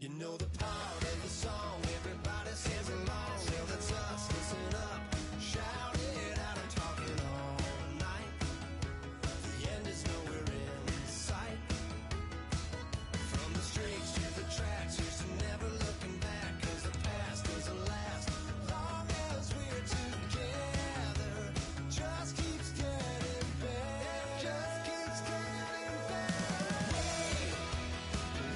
You know the part of the song, everybody sings along. Well, that's us, listen up, shout it out, I'm talking all night. The end is nowhere in sight. From the streets to the tracks, here's to never looking back, 'cause the past doesn't last long as we're together. Just keeps getting better, just keeps getting better.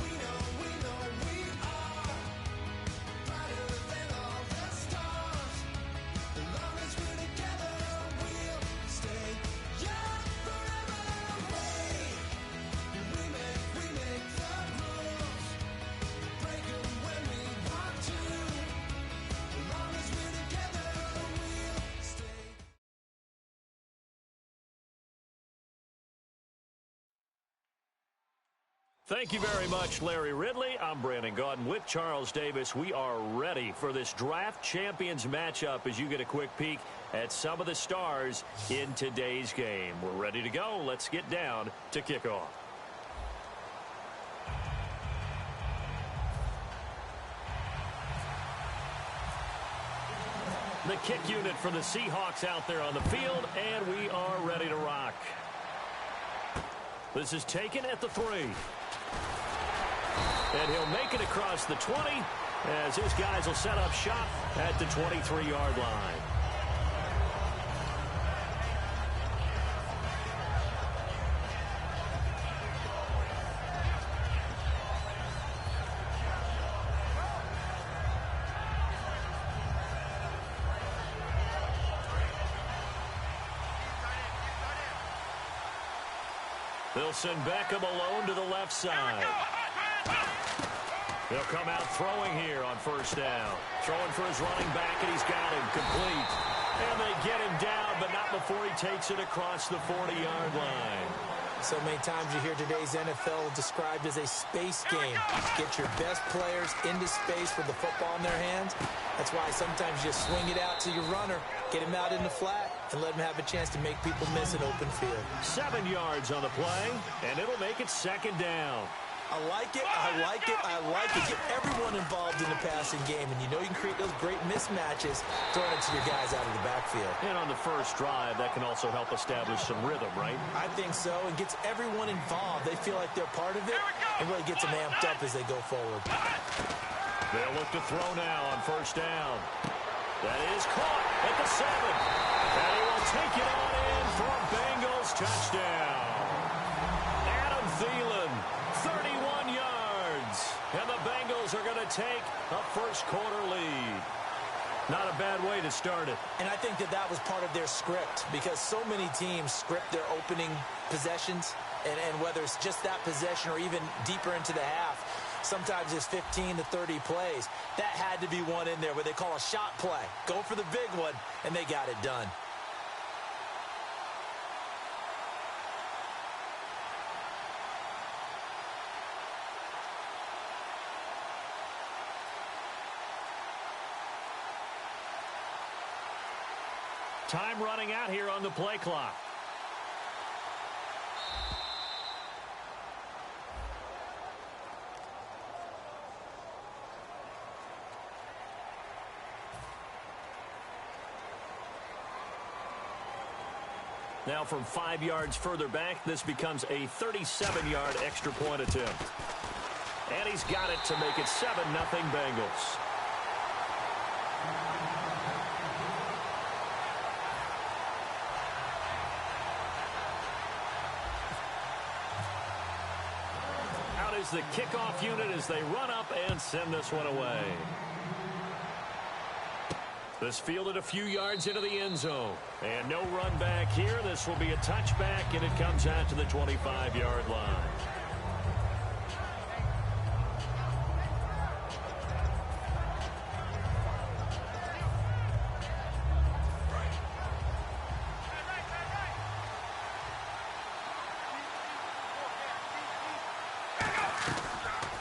We know we are brighter than all the stars. As long as we're together, we'll stay young forever. We make the rules, break them when we want to. As long as we're together, we'll stay. Thank you very much, Larry Ridley. I'm Brandon Gaudin with Charles Davis. We are ready for this draft champions matchup as you get a quick peek at some of the stars in today's game. We're ready to go. Let's get down to kickoff. The kick unit for the Seahawks out there on the field, and we are ready to rock. This is taken at the 3. And he'll make it across the 20 as his guys will set up shop at the 23-yard line. They'll send Beckham alone to the left side. He'll come out throwing here on first down. Throwing for his running back, and he's got him complete. And they get him down, but not before he takes it across the 40-yard line. So many times you hear today's NFL described as a space game. Get your best players into space with the football in their hands. That's why sometimes you just swing it out to your runner, get him out in the flat, and let him have a chance to make people miss an open field. 7 yards on the play, and it'll make it second down. I like it, I like it, I like it. Get everyone involved in the passing game, and you know you can create those great mismatches throwing it to your guys out of the backfield. And on the first drive, that can also help establish some rhythm, right? I think so, and gets everyone involved. They feel like they're part of it, and really gets them amped up as they go forward. They'll look to throw now on first down. That is caught at the 7. And he will take it on in for a Bengals touchdown. Adam Thielen, 31 yards. And the Bengals are going to take a first-quarter lead. Not a bad way to start it. And I think that was part of their script, because so many teams script their opening possessions, and whether it's just that possession or even deeper into the half, sometimes it's 15 to 30 plays. That had to be one in there where they call a shot play. Go for the big one, and they got it done. Time running out here on the play clock. Now from 5 yards further back, this becomes a 37-yard extra point attempt. And he's got it to make it 7-0 Bengals. Out is the kickoff unit as they run up and send this one away. This fielded a few yards into the end zone. And no run back here. This will be a touchback, and it comes out to the 25-yard line.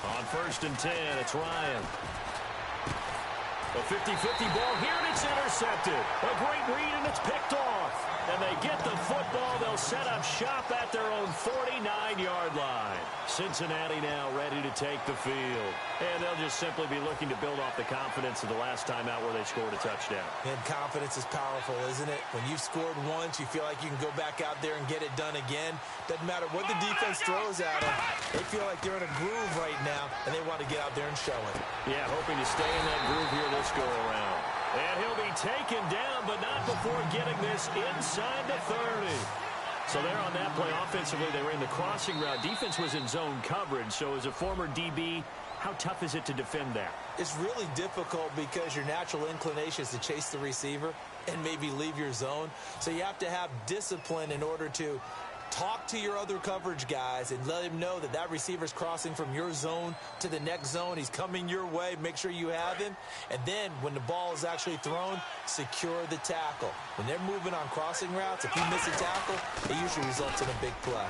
On 1st and 10, it's Ryan. A 50-50 ball here, and it's intercepted. A great read, and it's picked off. And they get the football. They'll set up shop at their own 49-yard line. Cincinnati now ready to take the field. And they'll just simply be looking to build off the confidence of the last time out where they scored a touchdown. And confidence is powerful, isn't it? When you've scored once, you feel like you can go back out there and get it done again. Doesn't matter what the defense throws at them. They feel like they're in a groove right now, and they want to get out there and show it. Yeah, hoping to stay in that groove here this go-around. And he'll be taken down, but not before getting this inside the 30. So there on that play, offensively, they ran the crossing route. Defense was in zone coverage, so as a former DB, how tough is it to defend that? It's really difficult because your natural inclination is to chase the receiver and maybe leave your zone. So you have to have discipline in order to talk to your other coverage guys and let him know that that receiver's crossing from your zone to the next zone. He's coming your way. Make sure you have him. And then when the ball is actually thrown, secure the tackle. When they're moving on crossing routes, if you miss a tackle, it usually results in a big play.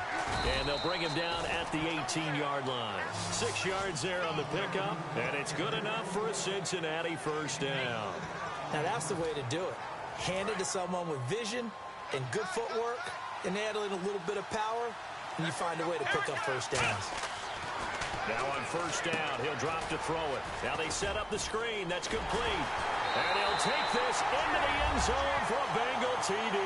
And they'll bring him down at the 18-yard line. 6 yards there on the pickup, and it's good enough for a Cincinnati first down. Now that's the way to do it. Hand it to someone with vision and good footwork, and add in a little bit of power, and you find a way to pick up first downs. Now on first down, he'll drop to throw it. Now they set up the screen. That's complete. And he'll take this into the end zone for a Bengal TD.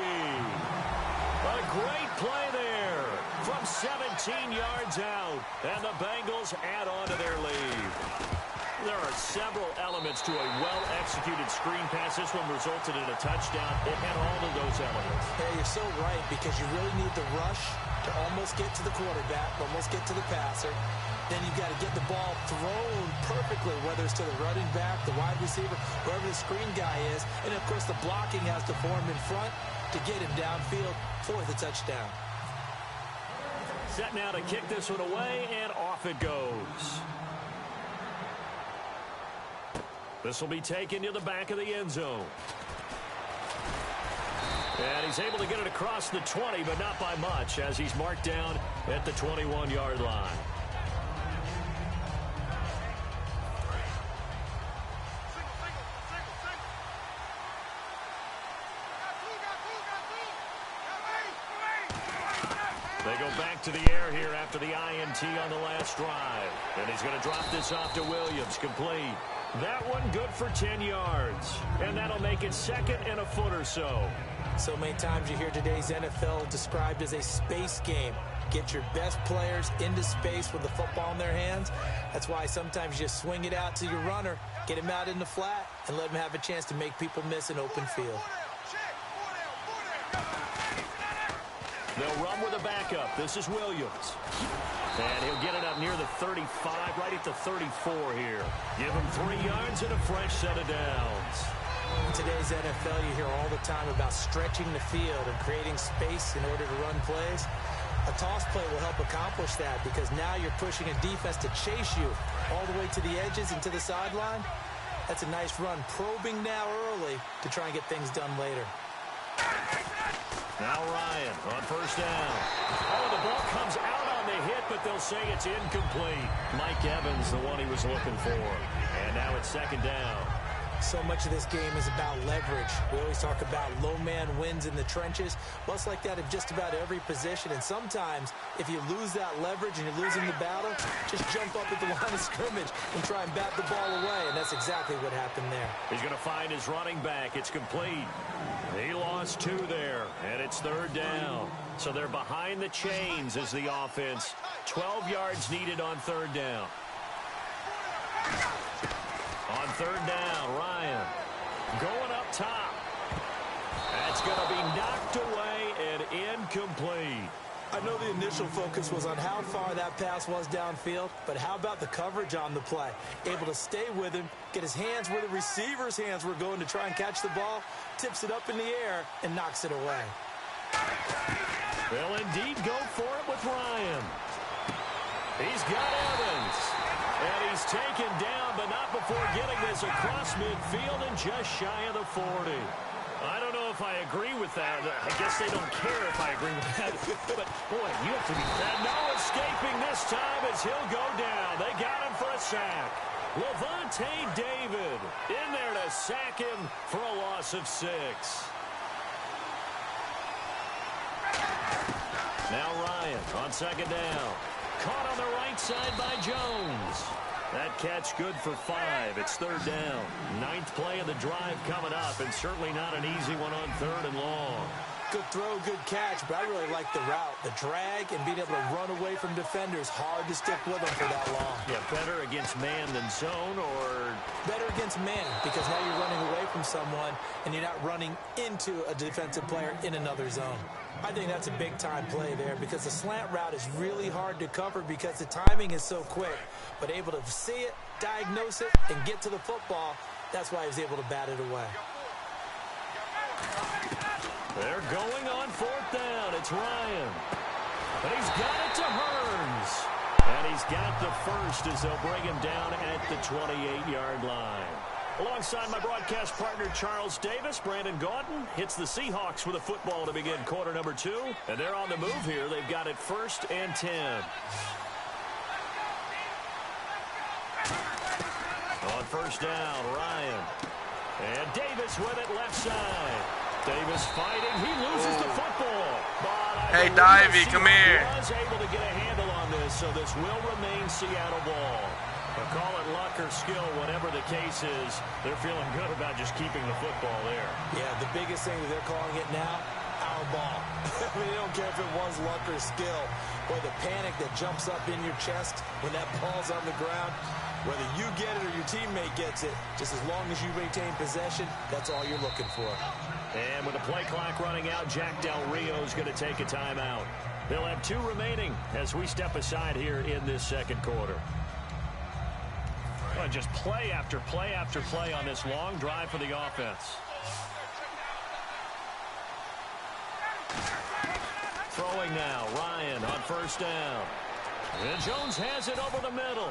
A great play there from 17 yards out. And the Bengals add on to their lead. There are several elements to a well-executed screen pass. This one resulted in a touchdown. It had all of those elements. Yeah, you're so right, because you really need the rush to almost get to the quarterback, almost get to the passer. Then you've got to get the ball thrown perfectly, whether it's to the running back, the wide receiver, whoever the screen guy is. And, of course, the blocking has to form in front to get him downfield for the touchdown. Set now to kick this one away, and off it goes. This will be taken to the back of the end zone. And he's able to get it across the 20, but not by much, as he's marked down at the 21-yard line. They go back to the air here after the INT on the last drive. And he's going to drop this off to Williams, complete. That one good for 10 yards. And that'll make it second and a foot or so. So many times you hear today's NFL described as a space game. Get your best players into space with the football in their hands. That's why sometimes you just swing it out to your runner, get him out in the flat, and let him have a chance to make people miss an open field. They'll run with a backup. This is Williams. And he'll get it up near the 35, right at the 34 here. Give him 3 yards and a fresh set of downs. In today's NFL, you hear all the time about stretching the field and creating space in order to run plays. A toss play will help accomplish that, because now you're pushing a defense to chase you all the way to the edges and to the sideline. That's a nice run, probing now early to try and get things done later. Now Ryan on first down. Oh, the ball comes out on the hit, but they'll say it's incomplete. Mike Evans, the one he was looking for. And now it's second down. So much of this game is about leverage. We always talk about low man wins in the trenches. Well, it's like that in just about every position. And sometimes, if you lose that leverage and you're losing the battle, just jump up at the line of scrimmage and try and bat the ball away. And that's exactly what happened there. He's going to find his running back. It's complete. He lost 2 there, and it's third down. So they're behind the chains as the offense. 12 yards needed on third down. On third down, Ryan going up top. That's going to be knocked away and incomplete. I know the initial focus was on how far that pass was downfield, but how about the coverage on the play? Able to stay with him, get his hands where the receiver's hands were going to try and catch the ball, tips it up in the air, and knocks it away. They'll indeed go for it with Ryan. He's got Evans. And he's taken down, but not before getting this across midfield and just shy of the 40. I don't know if I agree with that. I guess they don't care if I agree with that. But, boy, you have to be... And no escaping this time as he'll go down. They got him for a sack. Levante David in there to sack him for a loss of 6. Now Ryan on second down. Caught on the right side by Jones. That catch good for 5. It's third down. 9th play of the drive coming up, and certainly not an easy one on 3rd and long. Good throw, good catch, but I really like the route. The drag and being able to run away from defenders. Hard to stick with them for that long. Yeah, better against man than zone, or? Better against man, because now you're running away from someone, and you're not running into a defensive player in another zone. I think that's a big-time play there, because the slant route is really hard to cover because the timing is so quick. But able to see it, diagnose it, and get to the football, that's why he was able to bat it away. They're going on 4th down. It's Ryan. But he's got it to Hearns. And he's got the first as they'll bring him down at the 28-yard line. Alongside my broadcast partner, Charles Davis, Brandon Gaudin hits the Seahawks with a football to begin quarter number 2. And they're on the move here. They've got it 1st and 10. On 1st down, Ryan. And Davis with it left side. Davis fighting. He loses the football. Hey, Divey, come here. He was able to get a handle on this, so this will remain Seattle ball. But call it luck or skill, whatever the case is, they're feeling good about just keeping the football there. Yeah, the biggest thing that they're calling it now, our ball. I mean, they don't care if it was luck or skill. Boy, the panic that jumps up in your chest when that ball's on the ground, whether you get it or your teammate gets it, just as long as you retain possession, that's all you're looking for. And with the play clock running out, Jack Del Rio is going to take a timeout. They'll have 2 remaining as we step aside here in this second quarter. Well, just play after play after play on this long drive for the offense. Throwing now, Ryan on 1st down. And Jones has it over the middle.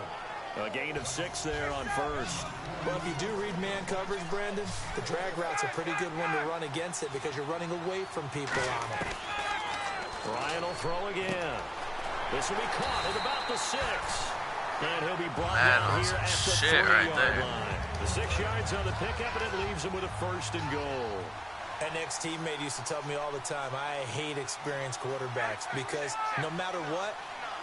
A gain of 6 there on 1st. Well, if you do read man coverage, Brandon, the drag route's a pretty good one to run against it because you're running away from people on it. Ryan will throw again. This will be caught at about the 6. And he'll be brought down here at the 30-yard line. The 6 yards on the pickup, and it leaves him with a 1st and goal. An ex-teammate used to tell me all the time, I hate experienced quarterbacks because no matter what,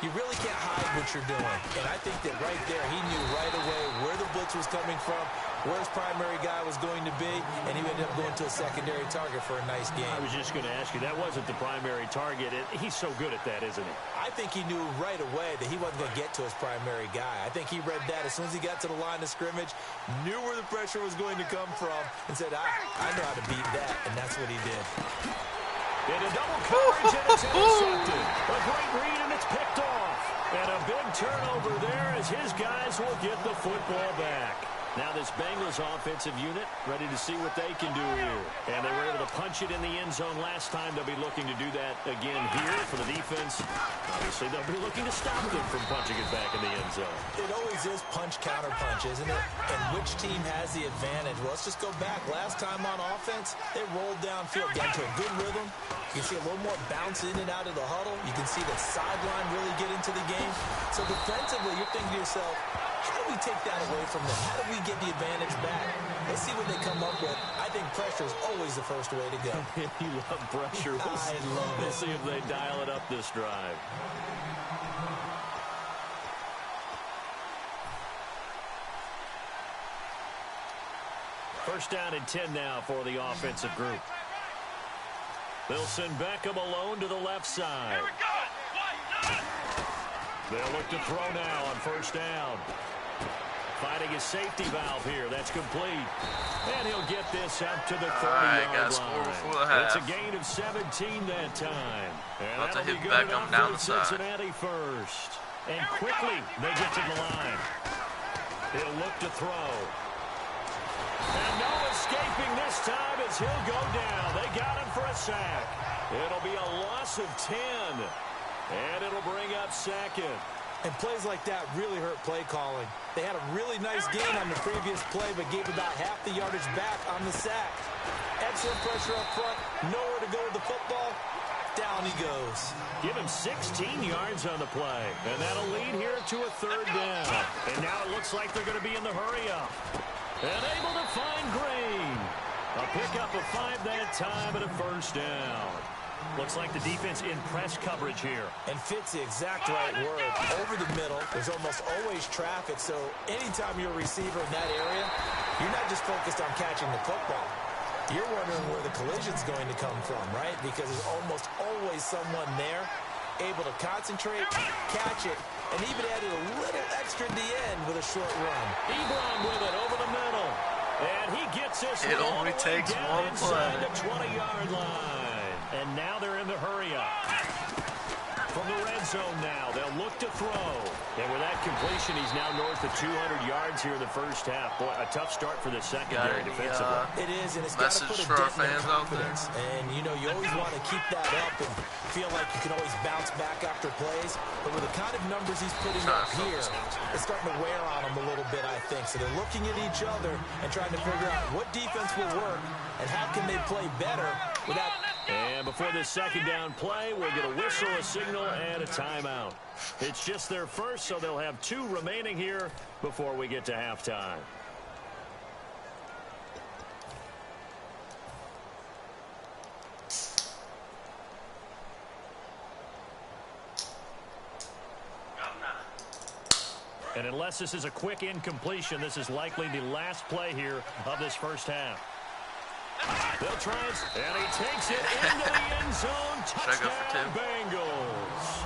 you really can't hide what you're doing. And I think that right there, he knew right away where the blitz was coming from, where his primary guy was going to be, and he ended up going to a secondary target for a nice game. I was just going to ask you, that wasn't the primary target. He's so good at that, isn't he? I think he knew right away that he wasn't going to get to his primary guy. I think he read that as soon as he got to the line of scrimmage, knew where the pressure was going to come from, and said, I know how to beat that, and that's what he did. Into double coverage, and it's intercepted. A great read, and it's picked off. And a big turnover there as his guys will get the football back. Now this Bengals offensive unit ready to see what they can do here. And they were able to punch it in the end zone last time. They'll be looking to do that again here for the defense. Obviously, they'll be looking to stop them from punching it back in the end zone. It always is punch, counter punch, isn't it? And which team has the advantage? Well, let's just go back. Last time on offense, they rolled downfield, got to a good rhythm. You can see a little more bounce in and out of the huddle. You can see the sideline really get into the game. So defensively, you're thinking to yourself, how do we take that away from them? How do we get the advantage back? Let's see what they come up with. I think pressure is always the first way to go. You love pressure. I love it. We'll see if they dial it up this drive. First down and 10 now for the offensive group. They'll send Beckham alone to the left side. They'll look to throw now on 1st down. Finding his safety valve here. That's complete. And he'll get this up to the 30-yard line. It's a gain of 17 that time. And About to that'll hit be good Beckham enough down for the side. Cincinnati first. And quickly, they get to the line. He'll look to throw. And no escaping this time as he'll go down. They got him for a sack. It'll be a loss of 10. And it'll bring up 2nd. And plays like that really hurt play calling. They had a really nice gain on the previous play, but gave about half the yardage back on the sack. Excellent pressure up front. Nowhere to go with the football. Down he goes. Give him 16 yards on the play. And that'll lead here to a 3rd down. And now it looks like they're going to be in the hurry-up. And able to find Green. A pickup of 5 that time and a 1st down. Looks like the defense in press coverage here. And fits the exact right word. Over the middle, there's almost always traffic, so anytime you're a receiver in that area, you're not just focused on catching the football. You're wondering where the collision's going to come from, right? Because there's almost always someone there able to concentrate, catch it, and even added a little extra at the end with a short run. Ebron with it over the middle. And he gets this It only takes one play. Inside the 20-yard line. And now they're in the hurry-up. From the red zone now, they'll look to throw. And with that completion, he's now north of 200 yards here in the first half. Boy, a tough start for the secondary defensively. It is, and it's got to put a dent in confidence. And, you know, you always want to keep that up and feel like you can always bounce back after plays. But with the kind of numbers he's putting up here, it's starting to wear on him a little bit, I think. So they're looking at each other and trying to figure out what defense will work and how can they play better without... And before this second down play, we'll get a whistle, a signal, and a timeout. It's just their first, so they'll have 2 remaining here before we get to halftime. And unless this is a quick incompletion, this is likely the last play here of this first half. They'll try it, and he takes it into the end zone. Touchdown, Bengals.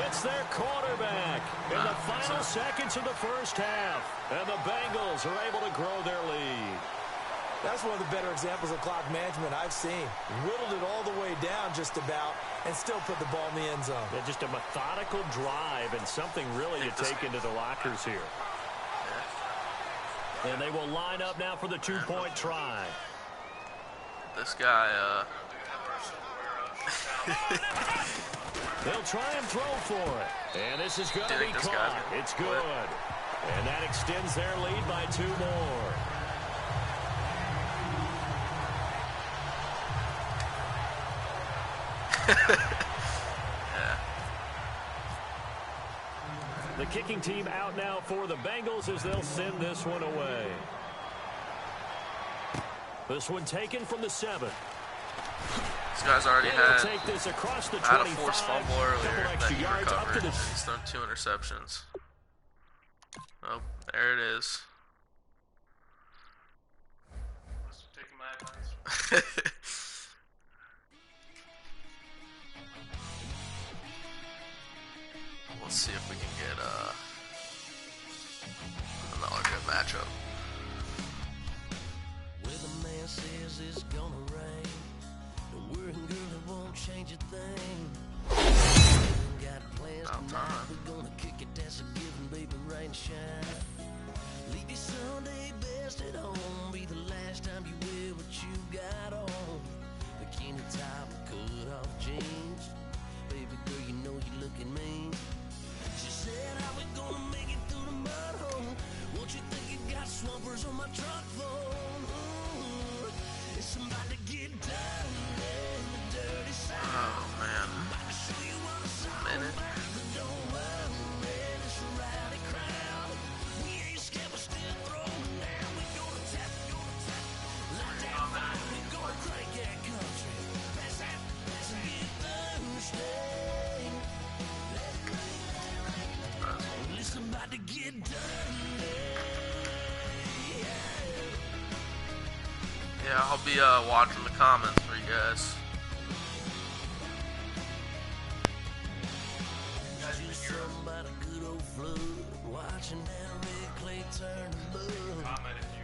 It's their quarterback in the final seconds of the first half. And the Bengals are able to grow their lead. That's one of the better examples of clock management I've seen. Whittled it all the way down just about and still put the ball in the end zone. Yeah, just a methodical drive and something really to take into the lockers here. And they will line up now for the 2-point try. This guy, They'll try and throw for it. And this is going to be caught. It's good. And that extends their lead by 2 more. Yeah. The kicking team out now for the Bengals as they'll send this one away. This one taken from the 7. This guy's already had take this across the a forced fumble earlier that he recovered. He's thrown 2 interceptions. Oh, there it is. Taking my advice. Let's see if we can get another good matchup. Where the man says it's gonna rain, the working girl that won't change a thing. Got plans tonight, we're gonna kick it, that's a given, baby, rain and shine. Leave your Sunday best at home, be the last time you wear what you got on. Bikini top and cut off jeans, baby girl, you know you looking mean. She said, how we gonna make it through the mud hole? Won't you think you got swampers on my truck phone? It's about to get done in the dirty side. Oh man. About to show you what it's all Minute. about. But don't worry, it's a rowdy crowd. We ain't scared, we're still throwing down. We gonna tap, light that fire. We gonna crank that country. Pass that, let's get Thursday. It's about to get done. Yeah, I'll be watching the comments for you guys. Somebody good old flood, watching that red clay turn to mud.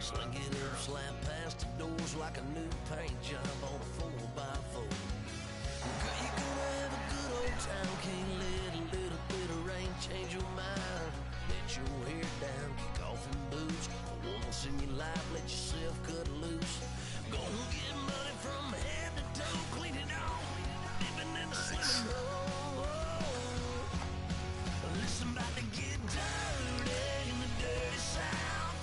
Sling it up, slap past the doors like a new paint job on a 4x4. Girl, you gonna have a good old time, can't let a little bit of rain change your mind. Let your hair down, kick off in boots. For once in your life, let yourself cut loose. Gonna get money from head to toe, clean it off, living in the slim roll. Listen, about to get dirty in the dirty South.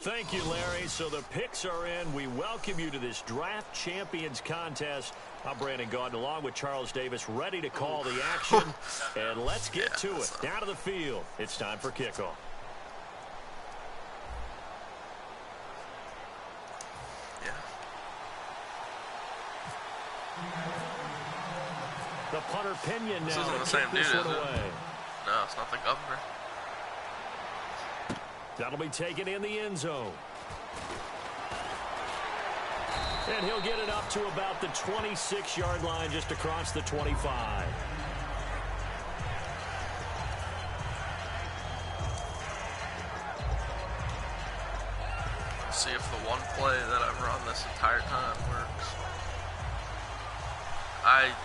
Thank you, Larry. So the picks are in. We welcome you to this Draft Champions contest. I'm Brandon Gaudin along with Charles Davis, ready to call the action. And let's get to it. Down to the field. It's time for kickoff. The punter Pinion This now isn't to the kick same dude, this is one it? away. No, it's not the governor. That'll be taken in the end zone. And he'll get it up to about the 26-yard line just across the 25. See if the one play that I've run this entire time works.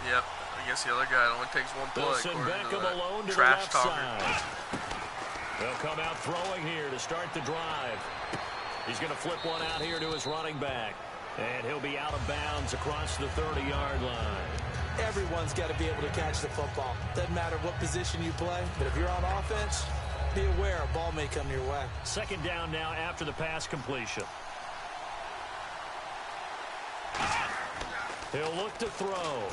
Yep. Against the other guy, it only takes one play. They'll send Beckham alone to the trash left talker. side. They'll come out throwing here to start the drive. He's going to flip one out here to his running back. And he'll be out of bounds across the 30-yard line. Everyone's got to be able to catch the football. Doesn't matter what position you play, but if you're on offense, be aware a ball may come your way. Second down now after the pass completion. He'll look to throw.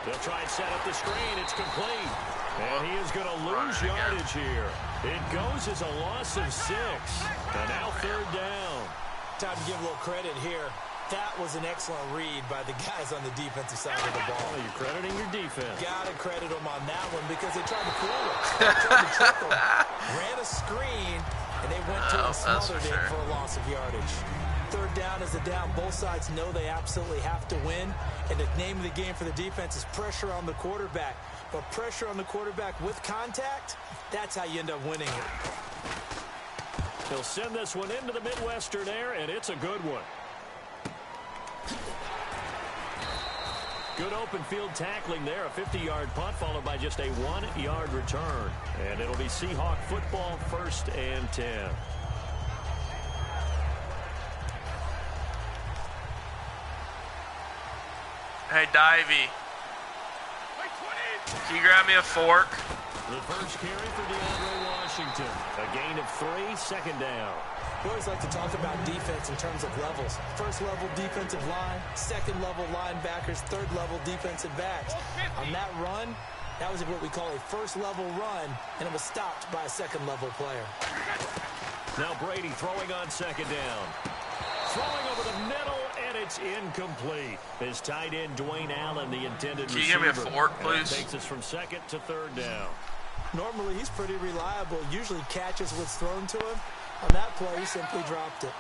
They'll try and set up the screen. It's complete. And he is going to lose yardage here. It goes as a loss of 6. And now third down. Time to give a little credit here. That was an excellent read by the guys on the defensive side of the ball. Oh, you're crediting your defense. Got to credit them on that one because they tried to fool him. They tried to trick him. Ran a screen, and they went to him and smothered it for a loss of yardage. Third down is a down. Both sides know they absolutely have to win. And the name of the game for the defense is pressure on the quarterback. But pressure on the quarterback with contact, that's how you end up winning it. He'll send this one into the Midwestern air, and it's a good one. Good open field tackling there. A 50-yard punt followed by just a 1-yard return. And it'll be Seahawk football, 1st and 10. Hey, Divey. Can you grab me a fork? The first carry for DeAndre Washington. A gain of 3, second down. We always like to talk about defense in terms of levels. First level defensive line, second level linebackers, third level defensive backs. On that run, that was what we call a first level run, and it was stopped by a second level player. Now Brady throwing on second down. Throwing over the middle, and it's incomplete. His tight end, Dwayne Allen, the intended receiver. Can you give me a fork, please? That takes us from second to third down. Normally, he's pretty reliable. Usually catches what's thrown to him. On that play, he simply dropped it.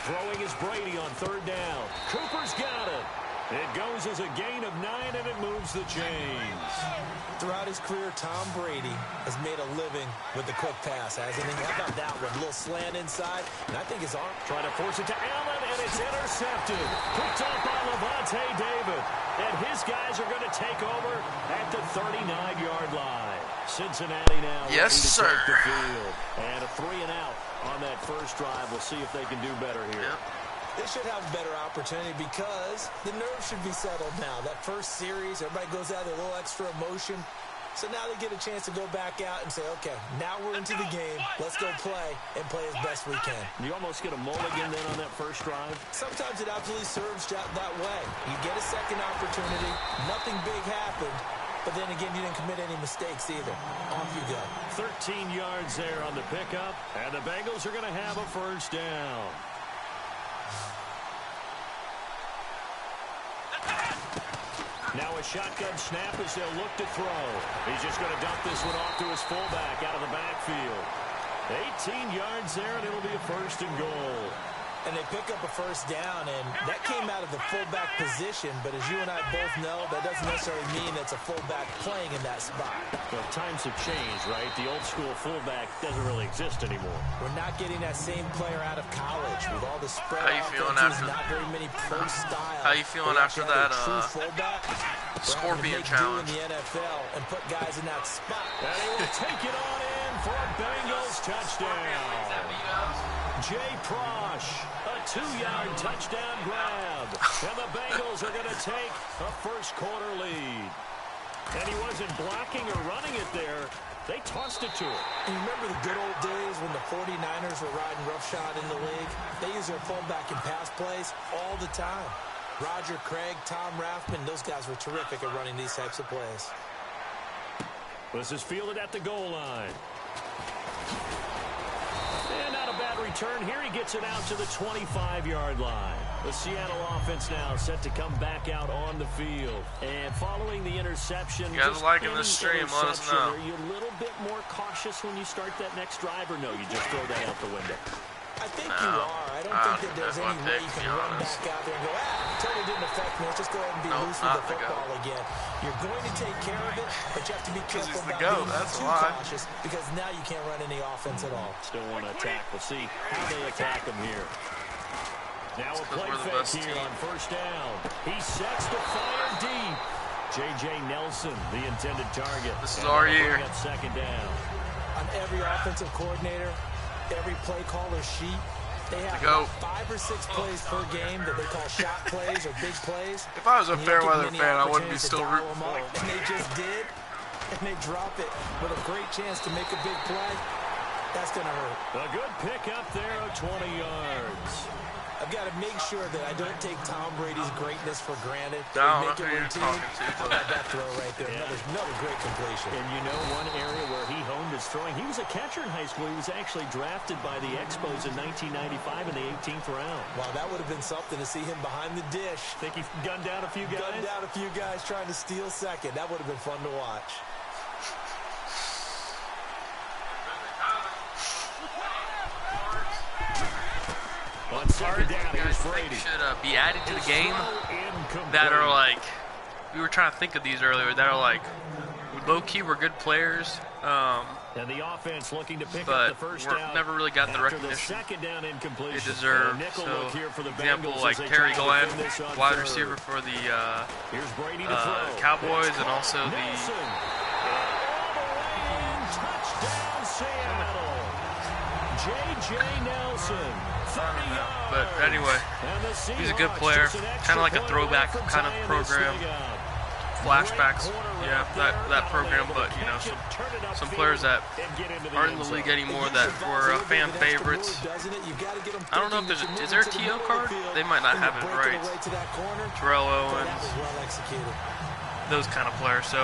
Throwing is Brady on third down. Cooper's got it. It goes as a gain of 9, and it moves the chains. Throughout his career, Tom Brady has made a living with the quick pass, hasn't he? How about that one? A little slant inside, and I think his arm... Trying to force it to Allen, and it's intercepted. Picked up by Levante David. And his guys are going to take over at the 39-yard line. Cincinnati now ready to take the field. And a 3-and-out on that first drive. We'll see if they can do better here. Yep. They should have a better opportunity because the nerves should be settled now. That first series, everybody goes out with a little extra emotion. So now they get a chance to go back out and say, okay, now we're into the game. Let's go play and play as best we can. You almost get a mulligan then on that first drive. Sometimes it absolutely serves that way. You get a second opportunity. Nothing big happened. But then again, you didn't commit any mistakes either. Off you go. 13 yards there on the pickup. And the Bengals are going to have a first down. Now a shotgun snap as they'll look to throw. He's just going to dump this one off to his fullback out of the backfield. 18 yards there, and it'll be a first and goal. And they pick up a first down, and that came out of the fullback position. But as you and I both know, that doesn't necessarily mean it's a fullback playing in that spot. Well, times have changed, right? The old school fullback doesn't really exist anymore. We're not getting that same player out of college with all the spread How you feeling offenses, after not very many pro style. How you feeling after that fullback? Scorpion challenge challenge? in the NFL and put guys in that spot. And he will take it on in for a Bengals touchdown. Jay Prosh, a 2-yard touchdown grab. And the Bengals are going to take a first quarter lead. And he wasn't blocking or running it there. They tossed it to him. And you remember the good old days when the 49ers were riding roughshod in the league? They used their fullback in pass plays all the time. Roger Craig, Tom Rathman, those guys were terrific at running these types of plays. This is fielded at the goal line. And not a bad that return here. He gets it out to the 25-yard line. The Seattle offense now set to come back out on the field. And following the interception, you guys liking this stream, let us know. Are you a little bit more cautious when you start that next drive, or no, you just throw that out the window? I think you are. I don't think that there's any way you can run back out there and go, totally didn't affect me. Let's just go ahead and be loose with the football again. You're going to take care of it, but you have to be careful about being too cautious because now you can't run any offense at all. Still want to attack. We'll see how they attack them here. Now a play fake here on first down. He sets the fire deep. J.J. Nelson, the intended target. This is our year. Second down. On every offensive coordinator, every play caller sheet, they have about 5 or 6 plays per game that they call shot plays or big plays. If I was a Fairweather fan, I wouldn't be still rooting for them. And they just did, and they drop it with a great chance to make a big play. That's going to hurt. A good pick up there of 20 yards. I've got to make sure that I don't take Tom Brady's greatness for granted. No, make it routine. How about that throw right there? Yeah. Another great completion. And you know one area where he honed his throwing, he was a catcher in high school. He was actually drafted by the Expos in 1995 in the 18th round. Wow, that would have been something to see him behind the dish. Think he gunned down a few guys? Gunned down a few guys trying to steal second. That would have been fun to watch. On second down, you guys think should be added to the game that are like, we were trying to think of these earlier, that are like, low-key were good players, and the offense looking to pick but up the first down never really got the recognition they deserve. So, example like Terry Glenn, wide receiver for the Cowboys, and also the J.J. Nelson. But anyway, he's a good player, kind of like a throwback kind of program. Flashbacks, yeah, that program, but you know, some players that aren't in the league anymore that were fan favorites. I don't know if is there a TO card? They might not have it right. Terrell Owens, those kind of players. So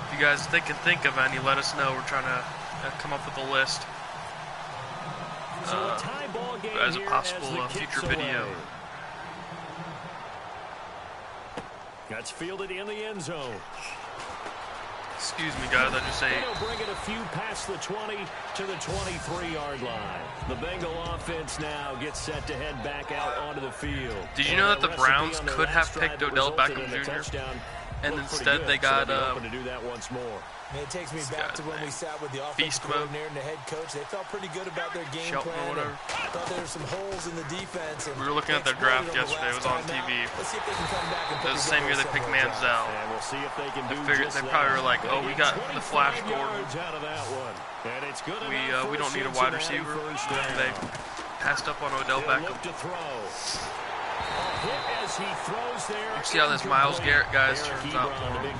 if you guys can think of any, let us know. We're trying to come up with a list as a possible future video. That's fielded in the end zone. Excuse me, guys. I just say. They'll bring it a few past the 20 to the 23-yard line. The Bengal offense now gets set to head back out onto the field. Did you know that the Browns could have picked Odell Beckham Jr. and instead they got to do that once more. And it takes me back to when we sat with the offensive coordinator and the head coach. They felt pretty good about their game plan. Thought there were some holes in the defense. And we were looking at their draft yesterday. It was on TV. Let's see if they can come back and it was the same year they picked Manziel. And we'll see if they can do they probably were like, oh, we got the Flash Gordon. We don't need a wide receiver. And they passed up on Odell Beckham. You see how this Myles Garrett guy's turns out for him.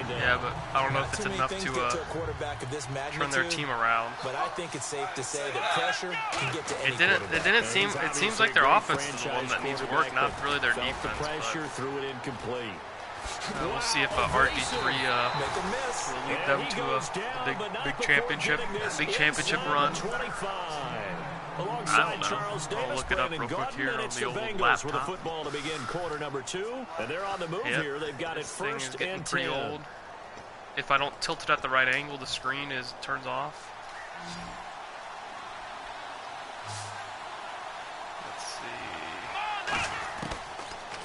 Yeah, but I don't know if it's enough to turn their team around. But I think it's safe to say that pressure can get to any It seems like their offense is the one that needs work, not really their defense. We'll see if RG3 will lead them to a big championship run. I don't know. I'll look it up real quick here on the old laptop. Football to begin quarter number 2, and they're on the move here. They've got it first and 10. Pretty old. If I don't tilt it at the right angle, the screen turns off. Let's see.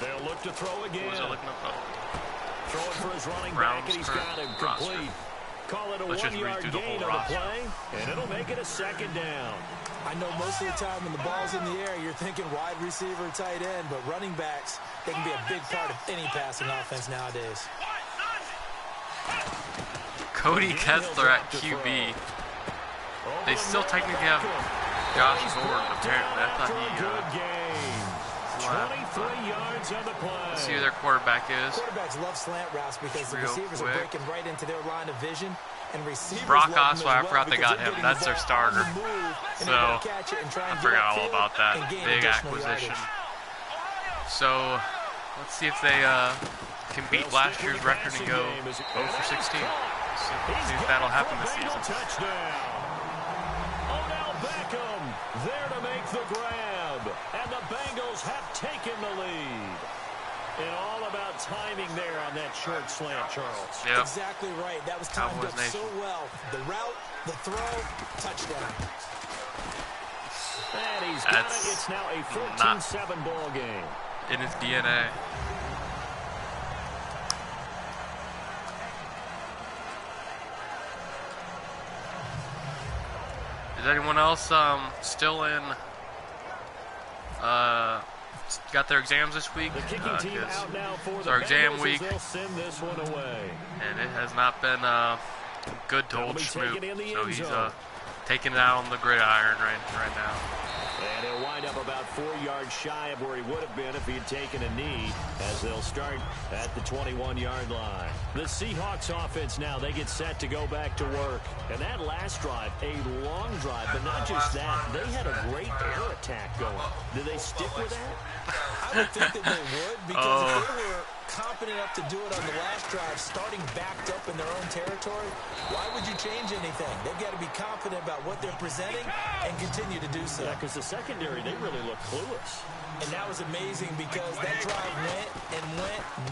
They'll look to throw again. What was I looking up? Throwing for his running back, and he's got him complete. Call it a 1-yard gain on the play, and it'll make it a second down. I know most of the time when the ball's in the air, you're thinking wide receiver, tight end, but running backs, they can be a big part of any passing offense nowadays. Cody Kessler at QB. They still technically have Josh Gordon, apparently. I thought he 23 yards on the play. Let's see who their quarterback is. Quarterbacks love slant routes because the receivers are breaking right into their line of vision. And Brock Osweiler, I forgot they got him. That's their starter. So, I forgot all about that big acquisition. So, let's see if they can beat last year's record and go 0 for 16. See if that'll happen this season. There to make the grab. And the Bengals have taken the lead. And all about timing there on that short slant, Charles. Yep. Exactly right. That was timed up so well. The route, the throw, touchdown. And he's got it. It's now a 14-7 ball game. In his DNA. Is anyone else still in got their exams this week? The kicking team out now for it's our exam week. Send this one away. And it has not been good to old Shmoop. So he's taking it out on the gridiron right now. And he'll wind up about 4 yards shy of where he would have been if he had taken a knee, as they'll start at the 21-yard line. The Seahawks offense now, they get set to go back to work. And that last drive, a long drive, but not just that. They had a great air attack going. Did they stick with that? I would think that they would, because if they were confident enough to do it on the last drive, starting backed up in their own territory, why would you change anything? They've got to be confident about what they're presenting and continue to do so. Yeah, because the secondary, they really look clueless. And that was amazing because that drive went,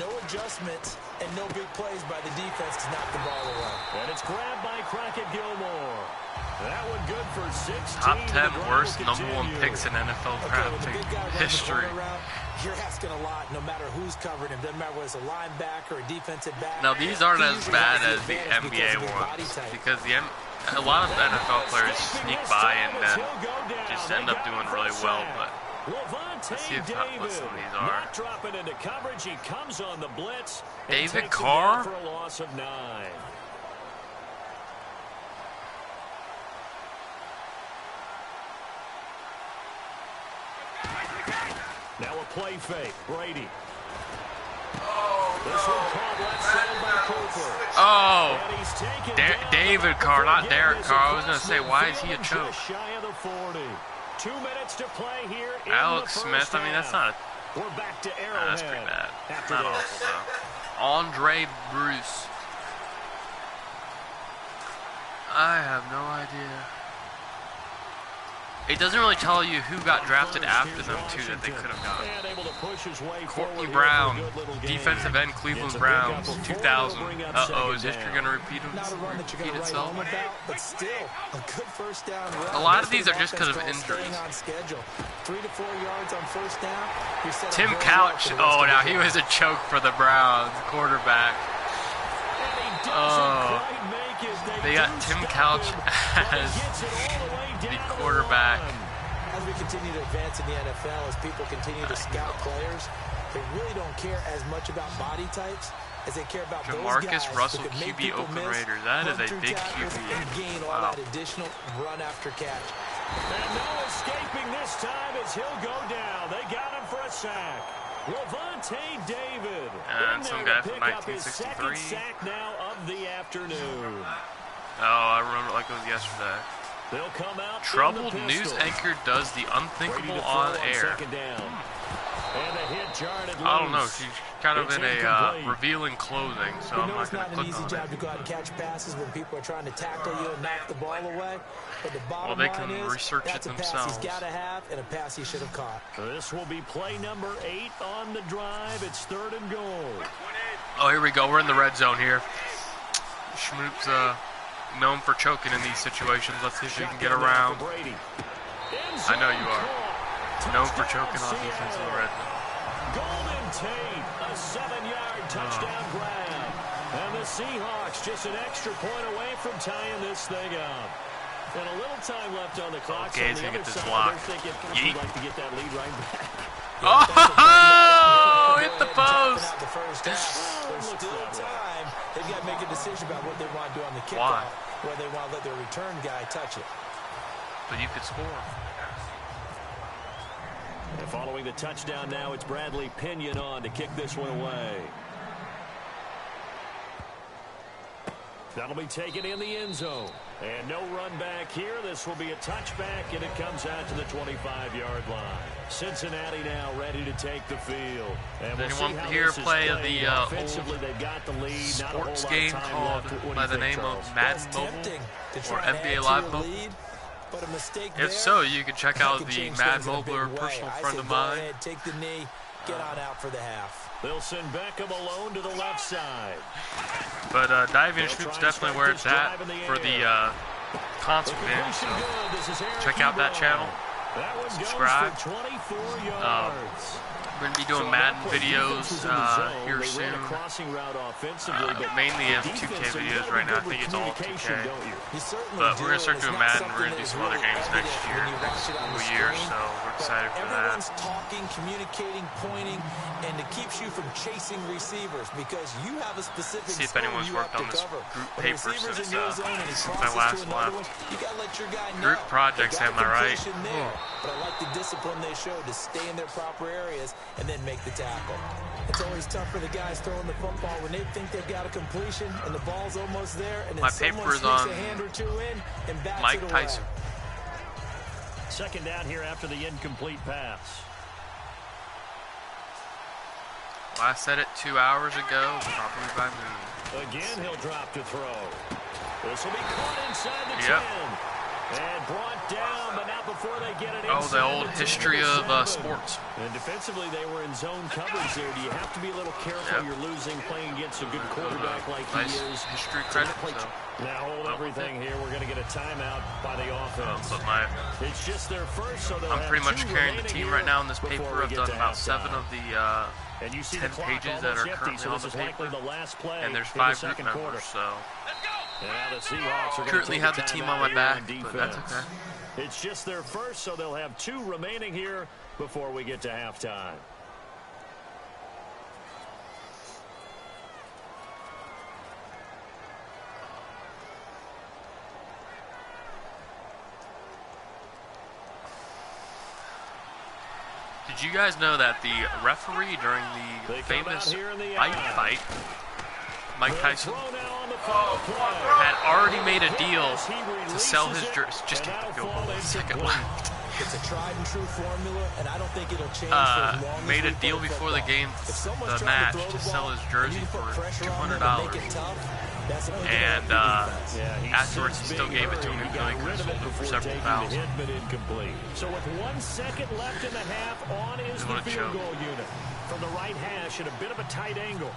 no adjustments, and no big plays by the defense to knock the ball away. And it's grabbed by Crockett Gilmore. That one good for 16. Top 10 worst #1 picks in NFL draft history. You're asking a lot no matter who's covering him. Doesn't matter whether it's a linebacker or a defensive back. Now, these aren't as bad as the NBA ones because a lot of NFL players sneak by and then just end up doing really well. But let's see what some of these are. Not dropping into coverage. He comes on the blitz. David Carr? For a loss of 9. Now a play fake. Brady. This one called left side by Cooper. Oh, David Carr, not Derek Carr. I was going to say, why is he a choke? Just shy of the 40. 2 minutes to play here. Alex Smith, I mean, that's not. We're back to Arrowhead. That's pretty bad. Not awful, though. Andre Bruce. I have no idea. It doesn't really tell you who got drafted after them, too, that they could have gotten. Courtney Brown, defensive end, Cleveland Browns, 2000. Uh-oh, is history going to repeat itself? A lot of these are just because of injuries. 3 to 4 yards on first down. Tim Couch, oh, now he was a choke for the Browns, quarterback. Oh, they got Tim Couch as the quarterback. As we continue to advance in the NFL, as people continue to scout players, they really don't care as much about body types as they care about Jamarcus those guys Russell, who can make QB people Oakland miss, Raiders. That is a big tackles, QB. and gain all that additional run after catch. And no escaping this time as he'll go down. They got him for a sack. Levante David. And some guy from 1963. Sack now of the afternoon. Oh, I remember it like it was yesterday. They'll come out. Troubled news anchor does the unthinkable on air. I don't know. She's kind of in a revealing clothing, so I'm not going to click on it. It's not an easy job to go out and catch passes when people are trying to tackle you and knock the ball away. But the bottom line is, research that's it a pass themselves. he's got to have and a pass he should have caught. This will be play number 8 on the drive. It's 3rd and goal. Oh, here we go. We're in the red zone here. Shmoop's known for choking in these situations. Let's see if we can get around. I know you are. Known for choking on defense in the red zone. Golden Tate, a 7-yard touchdown grab. And the Seahawks just an extra point away from tying this thing up. And a little time left on the clock. Okay, he's going to get this block. Yeet. Like to get that lead right back. Oh, hit the post. There's still time. They've got to make a decision about what they want to do on the kickoff. Whether they want to let their return guy touch it. But you could score. And following the touchdown now, it's Bradley Pinion on to kick this one away. That'll be taken in the end zone. And no run back here. This will be a touchback, and it comes out to the 25-yard line. Cincinnati now ready to take the field. And Does anyone here play the old sports game called by the name of Madden Mobile or NBA Live Mobile? But a mistake If so, you can check out the Mad Mobler personal friend of mine. Ahead, take the knee, get on out for the half. They'll send Beckham alone to the left side. But Diving Shmoop's definitely where it's at for the console game. So check out that channel. Subscribe. We're going to be doing Madden videos here soon. Mainly 2K videos right now. I think it's all 2K. But we're going to start doing Madden. We're going to do some other games next year, next school year. So we're excited for that. Everyone's talking, communicating, pointing, and it keeps you from chasing receivers because you have a specific See if anyone's worked on this group paper since I last left. Group projects, am I right? But I like the discipline they showed to stay in their proper areas and then make the tackle. It's always tough for the guys throwing the football when they think they've got a completion and the ball's almost there, and then my paper is on a hand or two in and backs Mike it Tyson. Away. Second down here after the incomplete pass. Well, I said it 2 hours ago, probably by noon. Again, he'll drop to throw. This will be caught inside the 10. And brought down, but not before they get it inside. Oh, the old history of sports. And defensively, they were in zone coverage there. Do you have to be a little careful? You're losing, playing against a good quarterback like he is. History credit. So. Now hold everything here. We're going to get a timeout by the offense. But it's just their first, so I'm pretty much carrying the team right now in this paper. I've done about 7 of the 10 pages that are currently on the paper. And there's 5 group members, so... Currently have the team on my back, but that's okay. It's just their first, so they'll have 2 remaining here before we get to halftime. Did you guys know that the referee during the famous fight, Mike Tyson, had already made a deal to sell his jersey? Just kidding, go a second left. It's a tried and true formula, and I don't think it'll change for as long made as a deal before the game, the match, to sell his jersey for $200. And afterwards, he still gave it to him, even though he could have sold it for several thousand. So with 1 second left in the half, on is the field goal unit. From the right hash at a bit of a tight angle.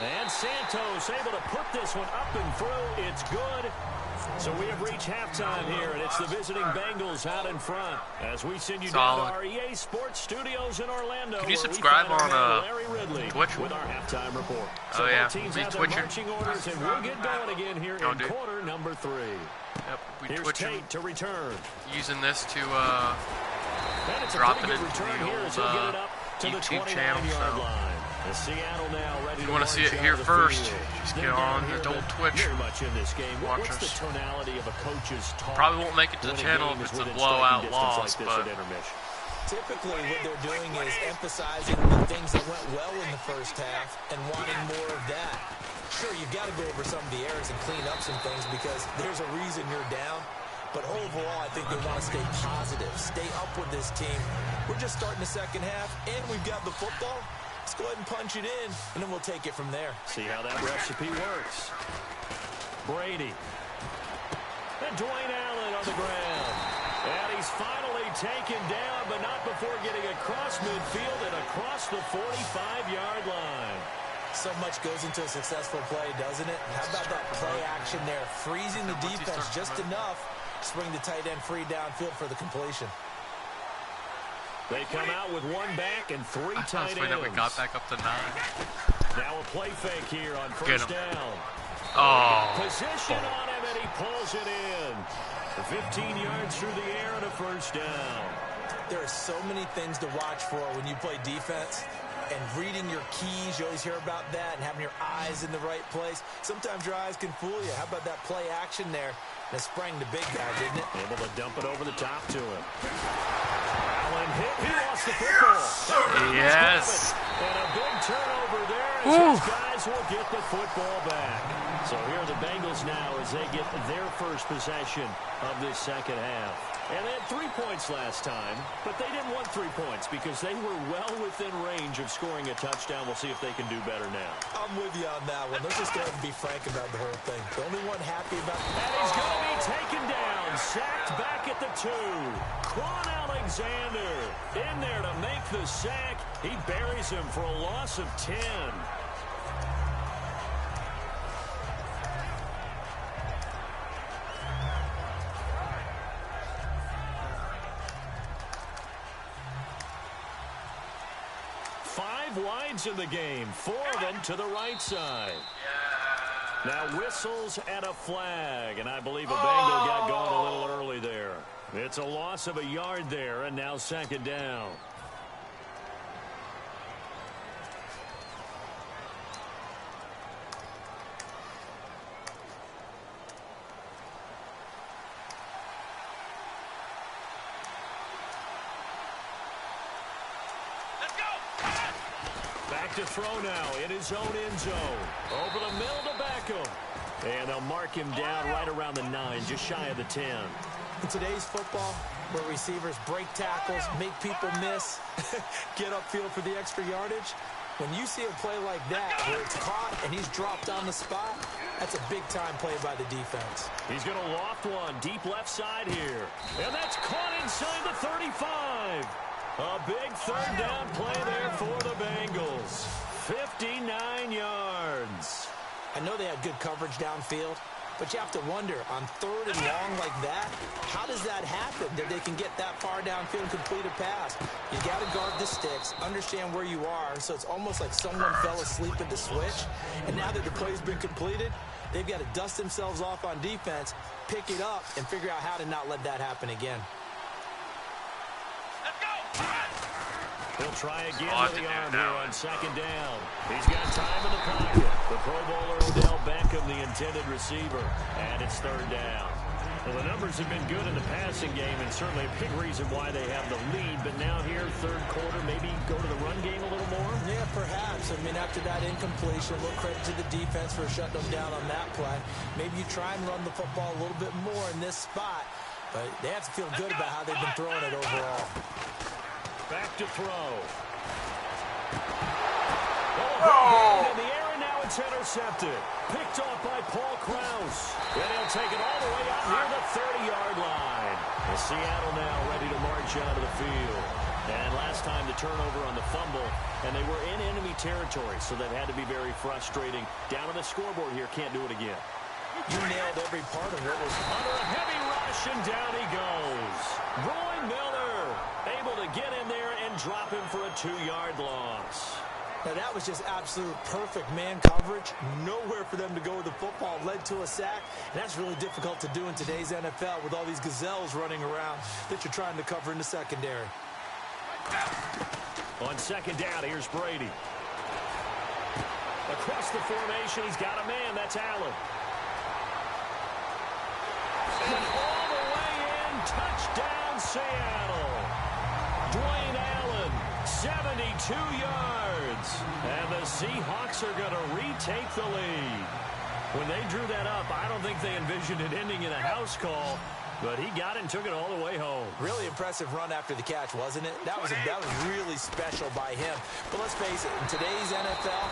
And Santos able to put this one up and through. It's good. So we have reached halftime here, and it's the visiting Bengals out in front. As we send you down to our EA Sports Studios in Orlando. Can you subscribe on Twitch? With our halftime report. So yeah, be Twitching. Orders, and we'll get going again here in quarter number 3. Yep, we Here's Twitching. Tate to return. Using this to drop it into the old YouTube channel. So if you want to see it here first, just get on the old Twitch. Watch us. Probably won't make it to the channel if it's a blowout loss, but typically what they're doing is emphasizing the things that went well in the first half and wanting more of that. Sure, you've got to go over some of the errors and clean up some things because there's a reason you're down. But overall, I think they want to stay positive, stay up with this team. We're just starting the second half, and we've got the football. Let's go ahead and punch it in, and then we'll take it from there. See how that recipe works. Brady. And Dwayne Allen on the ground. And he's finally taken down, but not before getting across midfield and across the 45-yard line. So much goes into a successful play, doesn't it? How about that play action there? Freezing the defense just enough to bring the tight end free downfield for the completion. They come out with 1 back and 3 tight ends. That we got back up to 9. Now a play fake here on first down. Oh. Position on him, and he pulls it in. 15 yards through the air and a first down. There are so many things to watch for when you play defense. And reading your keys, you always hear about that, and having your eyes in the right place. Sometimes your eyes can fool you. How about that play action there? That sprang the big guy, didn't it? Able to dump it over the top to him. Allen hit. He lost the football. Yes. And a big turnover there as his guys will get the football back. So here are the Bengals now as they get their first possession of this second half. And they had 3 points last time, but they didn't want 3 points because they were well within range of scoring a touchdown. We'll see if they can do better now. I'm with you on that one. Let's just go ahead and be frank about the whole thing. The only one happy about And he's going to be taken down, sacked back at the 2. Quan Alexander in there to make the sack. He buries him for a loss of 10. Wides in the game, 4 of them to the right side. Now whistles and a flag, and I believe a Bengal got going a little early there. It's a loss of a yard there, and now 2nd down. To throw now in his own end zone. Over the middle to Beckham. And they'll mark him down right around the 9, just shy of the 10. In today's football, where receivers break tackles, make people miss, get upfield for the extra yardage, when you see a play like that where it's caught and he's dropped on the spot, that's a big-time play by the defense. He's going to loft one deep left side here. And that's caught inside the 35. A big 3rd down play there for the Bengals. 59 yards. I know they had good coverage downfield, but you have to wonder, on 3rd and long like that, how does that happen that they can get that far downfield and complete a pass? You got to guard the sticks, understand where you are, so it's almost like someone fell asleep at the switch, and now that the play's been completed, they've got to dust themselves off on defense, pick it up, and figure out how to not let that happen again. He'll try again with the arm here on 2nd down. He's got time in the pocket. The Pro Bowler Odell Beckham, the intended receiver. And it's 3rd down. Well, the numbers have been good in the passing game, and certainly a big reason why they have the lead. But now here, 3rd quarter, maybe go to the run game a little more? Yeah, perhaps. I mean, after that incompletion, a little credit to the defense for shutting them down on that play. Maybe you try and run the football a little bit more in this spot. But they have to feel good about how they've been throwing it overall. Back to throw. Oh! In the air, and now it's intercepted. Picked off by Paul Krause. And he'll take it all the way out near the 30-yard line. And Seattle now ready to march out of the field. And last time the turnover on the fumble, and they were in enemy territory, so that had to be very frustrating. Down on the scoreboard here, can't do it again. You nailed every part of what was under a heavy rush, and down he goes. Roy Miller able to get in there and drop him for a 2-yard loss. Now that was just absolute perfect man coverage. Nowhere for them to go with the football. Led to a sack. And that's really difficult to do in today's NFL with all these gazelles running around that you're trying to cover in the secondary. On 2nd down, here's Brady. Across the formation, he's got a man. That's Allen. And all the way in, touchdown Seattle. Dwayne Allen, 72 yards. And the Seahawks are going to retake the lead. When they drew that up, I don't think they envisioned it ending in a house call. But he got it and took it all the way home. Really impressive run after the catch, wasn't it? That was really special by him. But let's face it, in today's NFL,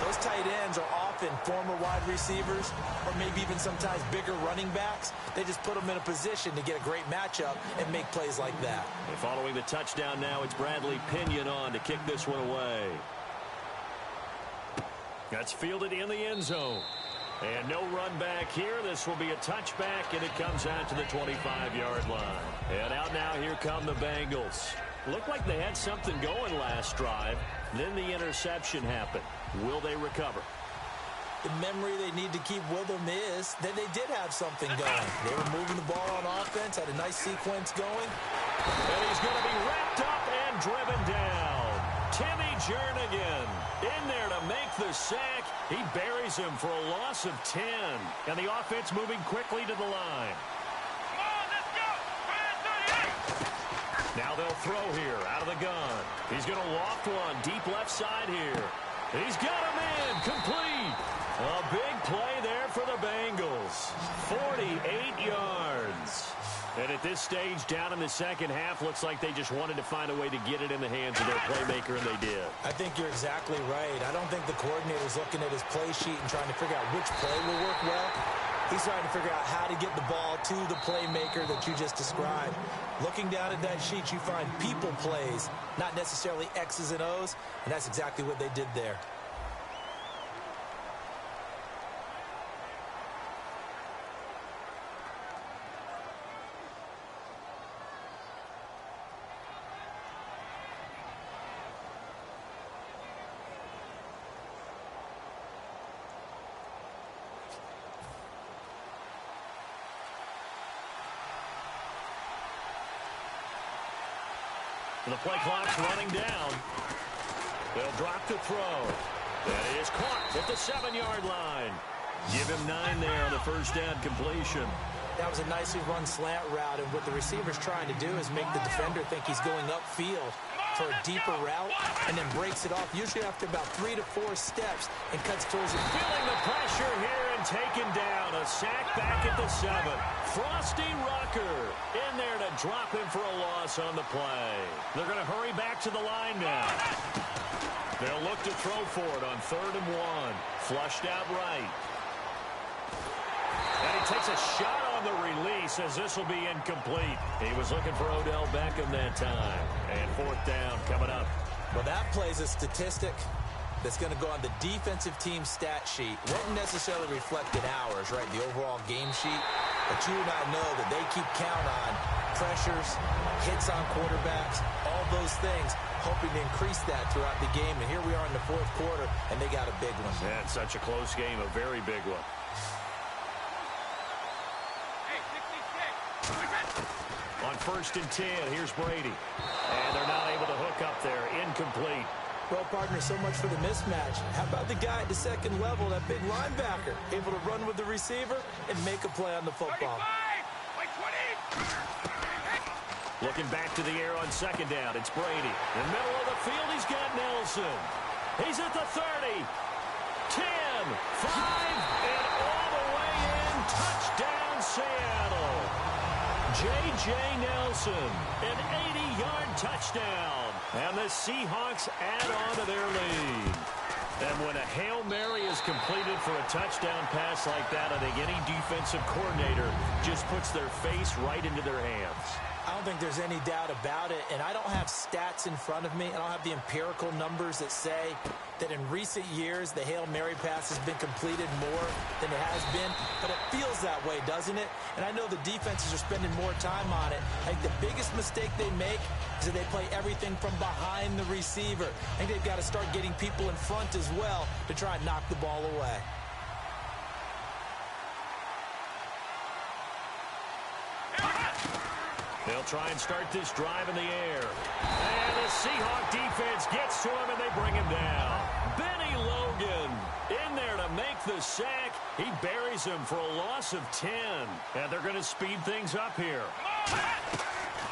those tight ends are often former wide receivers or maybe even sometimes bigger running backs. They just put them in a position to get a great matchup and make plays like that. And following the touchdown now, it's Bradley Pinion on to kick this one away. That's fielded in the end zone. And no run back here. This will be a touchback, and it comes out to the 25-yard line. And out now, here come the Bengals. Looked like they had something going last drive. Then the interception happened. Will they recover? The memory they need to keep with them is that they did have something going. They were moving the ball on offense, had a nice sequence going. And he's going to be wrapped up and driven down. Timmy Jernigan in there to make the sack. He buries him for a loss of 10. And the offense moving quickly to the line. Come on, let's go. 38. Now they'll throw here out of the gun. He's going to loft one deep left side here. He's got a man complete. A big play there for the Bengals. 48 yards. And at this stage, down in the second half, looks like they just wanted to find a way to get it in the hands of their playmaker, and they did. I think you're exactly right. I don't think the coordinator's looking at his play sheet and trying to figure out which play will work well. He's trying to figure out how to get the ball to the playmaker that you just described. Looking down at that sheet, you find people plays, not necessarily X's and O's, and that's exactly what they did there. The play clock's running down. They'll drop to throw. That is caught at the 7-yard line. Give him 9 there on the first down completion. That was a nicely run slant route, and what the receiver's trying to do is make the defender think he's going upfield for a deeper route, and then breaks it off, usually after about 3 to 4 steps, and cuts towards it. Feeling the pressure here and taken down. A sack back at the 7. Frosty Rucker in there to drop him for a loss on the play. They're going to hurry back to the line now. They'll look to throw for it on 3rd and 1. Flushed out right. And he takes a shot on the release as this will be incomplete. He was looking for Odell Beckham that time. And 4th down coming up. Well, that plays a statistic that's going to go on the defensive team stat sheet. Won't necessarily reflect in ours, right, the overall game sheet. But you and I know that they keep count on pressures, hits on quarterbacks, all those things, hoping to increase that throughout the game. And here we are in the 4th quarter, and they got a big one. Yeah, it's such a close game, a very big one. On 1st and 10, here's Brady. And they're not able to hook up there. Incomplete. Well, partner, so much for the mismatch. How about the guy at the 2nd level, that big linebacker, able to run with the receiver and make a play on the football? Looking back to the air on 2nd down. It's Brady. In the middle of the field, he's got Nelson. He's at the 30. 10, 5, and all the way in. Touchdown, Seattle. J.J. Nelson, an 80-yard touchdown. And the Seahawks add on to their lead. And when a Hail Mary is completed for a touchdown pass like that, I think any defensive coordinator just puts their face right into their hands. I don't think there's any doubt about it, and I don't have stats in front of me. I don't have the empirical numbers that say that in recent years the Hail Mary pass has been completed more than it has been, but it feels that way, doesn't it? And I know the defenses are spending more time on it. I think the biggest mistake they make is that they play everything from behind the receiver. I think they've got to start getting people in front as well to try and knock the ball away. They'll try and start this drive in the air. And the Seahawk defense gets to him, and they bring him down. Benny Logan in there to make the sack. He buries him for a loss of 10. And they're going to speed things up here.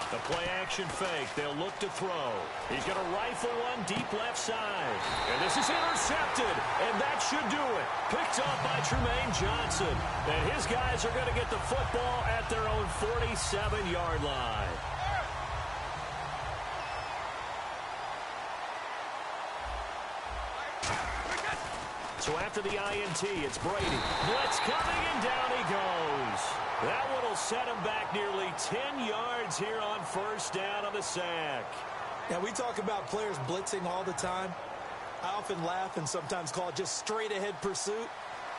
The play-action fake. They'll look to throw. He's going to rifle one deep left side. And this is intercepted. And that should do it. Picked up by Tremaine Johnson. And his guys are going to get the football at their own 47-yard line. So after the INT, it's Brady. Blitz coming, and down he goes. That one will set him back nearly 10 yards here on 1st down on the sack. Now, we talk about players blitzing all the time. I often laugh and sometimes call it just straight-ahead pursuit.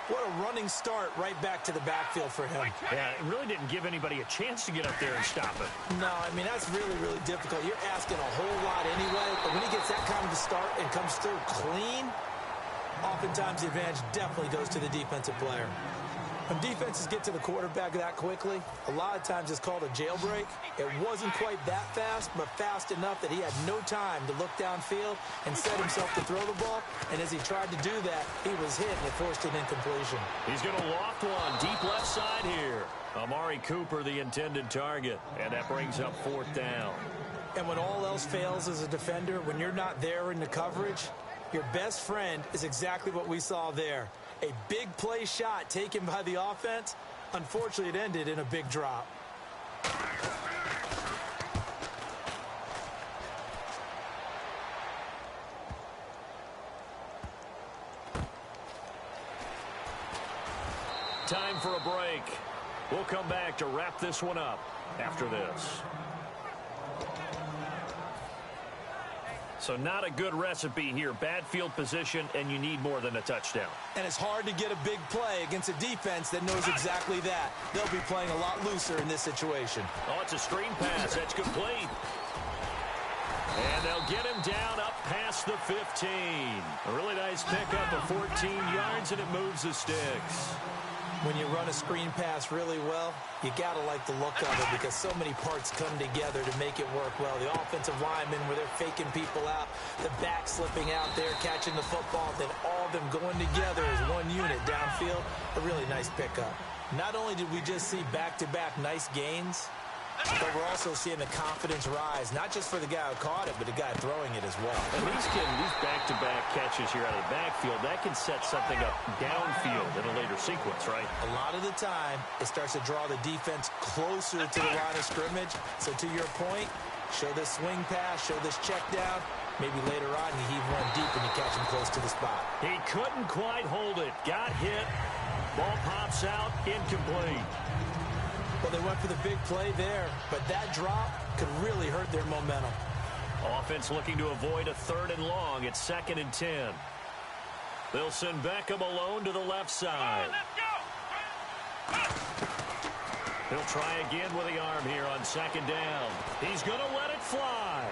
What a running start right back to the backfield for him. Yeah, it really didn't give anybody a chance to get up there and stop it. No, I mean, that's really, really difficult. You're asking a whole lot anyway, but when he gets that kind of a start and comes through clean, oftentimes the advantage definitely goes to the defensive player. When defenses get to the quarterback that quickly, a lot of times it's called a jailbreak. It wasn't quite that fast, but fast enough that he had no time to look downfield and set himself to throw the ball. And as he tried to do that, he was hit and it forced an incompletion. He's going to loft one deep left side here. Amari Cooper, the intended target, and that brings up 4th down. And when all else fails as a defender, when you're not there in the coverage, your best friend is exactly what we saw there. A big play shot taken by the offense. Unfortunately, it ended in a big drop. Time for a break. We'll come back to wrap this one up after this. So not a good recipe here. Bad field position, and you need more than a touchdown. And it's hard to get a big play against a defense that knows exactly that. They'll be playing a lot looser in this situation. Oh, it's a screen pass. That's complete. And they'll get him down up past the 15. A really nice pickup of 14 yards, and it moves the sticks. When you run a screen pass really well, you got to like the look of it because so many parts come together to make it work well. The offensive linemen where they're faking people out, the back slipping out there, catching the football, then all of them going together as one unit downfield. A really nice pickup. Not only did we just see back-to-back nice gains, but we're also seeing the confidence rise, not just for the guy who caught it, but the guy throwing it as well. And these back-to-back catches here out of the backfield, that can set something up downfield in a later sequence, right? A lot of the time, it starts to draw the defense closer to the line of scrimmage. So to your point, show this swing pass, show this check down. Maybe later on, you heave one deep and you catch him close to the spot. He couldn't quite hold it. Got hit. Ball pops out, incomplete. Well, they went for the big play there, but that drop could really hurt their momentum. Offense looking to avoid a 3rd and long. It's 2nd and 10. They'll send Beckham alone to the left side. He'll try again with the arm here on 2nd down. He's going to let it fly.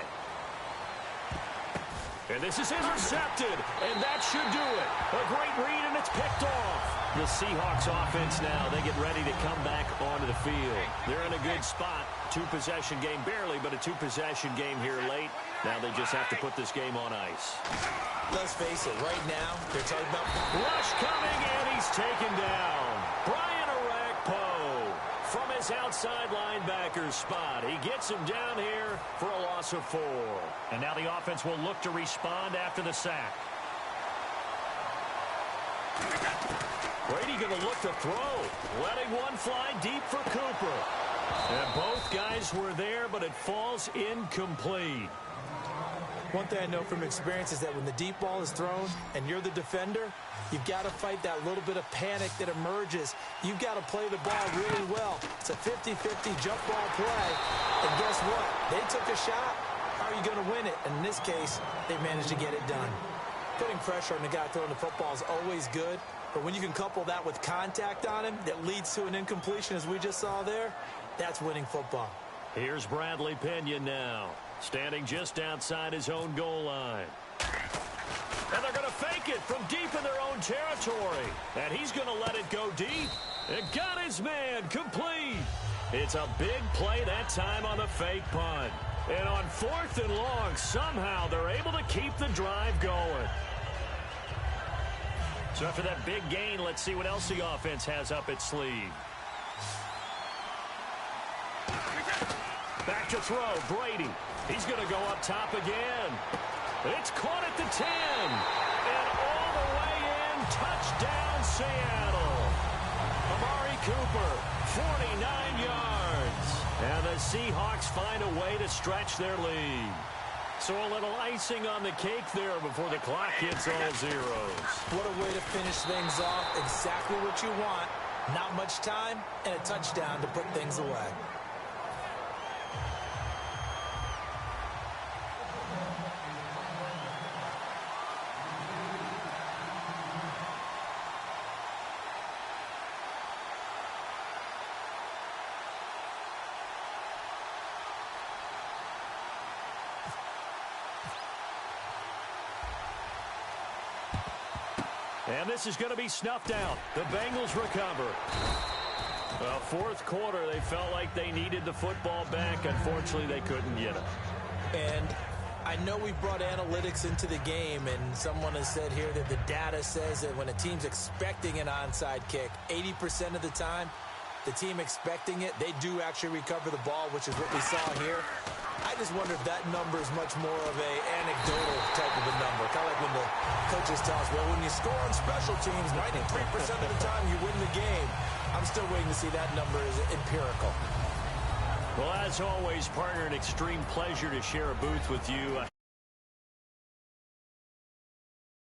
And this is intercepted, and that should do it. A great read, and it's picked off. The Seahawks offense now, they get ready to come back onto the field. They're in a good spot. 2-possession game, barely, but a 2-possession game here late. Now they just have to put this game on ice. Let's face it, right now, they're talking about... Rush coming, and he's taken down. Brian Orakpo from his outside linebacker spot. He gets him down here for a loss of 4. And now the offense will look to respond after the sack. Brady going to look to throw. Letting one fly deep for Cooper. And both guys were there, but it falls incomplete. One thing I know from experience is that when the deep ball is thrown and you're the defender, you've got to fight that little bit of panic that emerges. You've got to play the ball really well. It's a 50-50 jump ball play. And guess what? They took a shot. How are you going to win it? And in this case, they managed to get it done. Putting pressure on the guy throwing the football is always good. But when you can couple that with contact on him that leads to an incompletion, as we just saw there, that's winning football. Here's Bradley Pinion now, standing just outside his own goal line. And they're going to fake it from deep in their own territory. And he's going to let it go deep. And got his man complete. It's a big play that time on the fake punt. And on 4th and long, somehow they're able to keep the drive going. So after that big gain, let's see what else the offense has up its sleeve. Back to throw, Brady. He's going to go up top again. It's caught at the 10. And all the way in, touchdown Seattle. Amari Cooper, 49 yards. And the Seahawks find a way to stretch their lead. So a little icing on the cake there before the clock hits all zeros. What a way to finish things off. Exactly what you want. Not much time and a touchdown to put things away. And this is going to be snuffed out. The Bengals recover. Fourth quarter, they felt like they needed the football back. Unfortunately, they couldn't get it. And I know we brought analytics into the game, and someone has said here that the data says that when a team's expecting an onside kick, 80% of the time, the team expecting it, they do actually recover the ball, which is what we saw here. I just wonder if that number is much more of a anecdotal type of a number. Kind of like when the coaches tell us, well, when you score on special teams, 93% of the time you win the game. I'm still waiting to see that number is empirical. Well, as always, partner, an extreme pleasure to share a booth with you.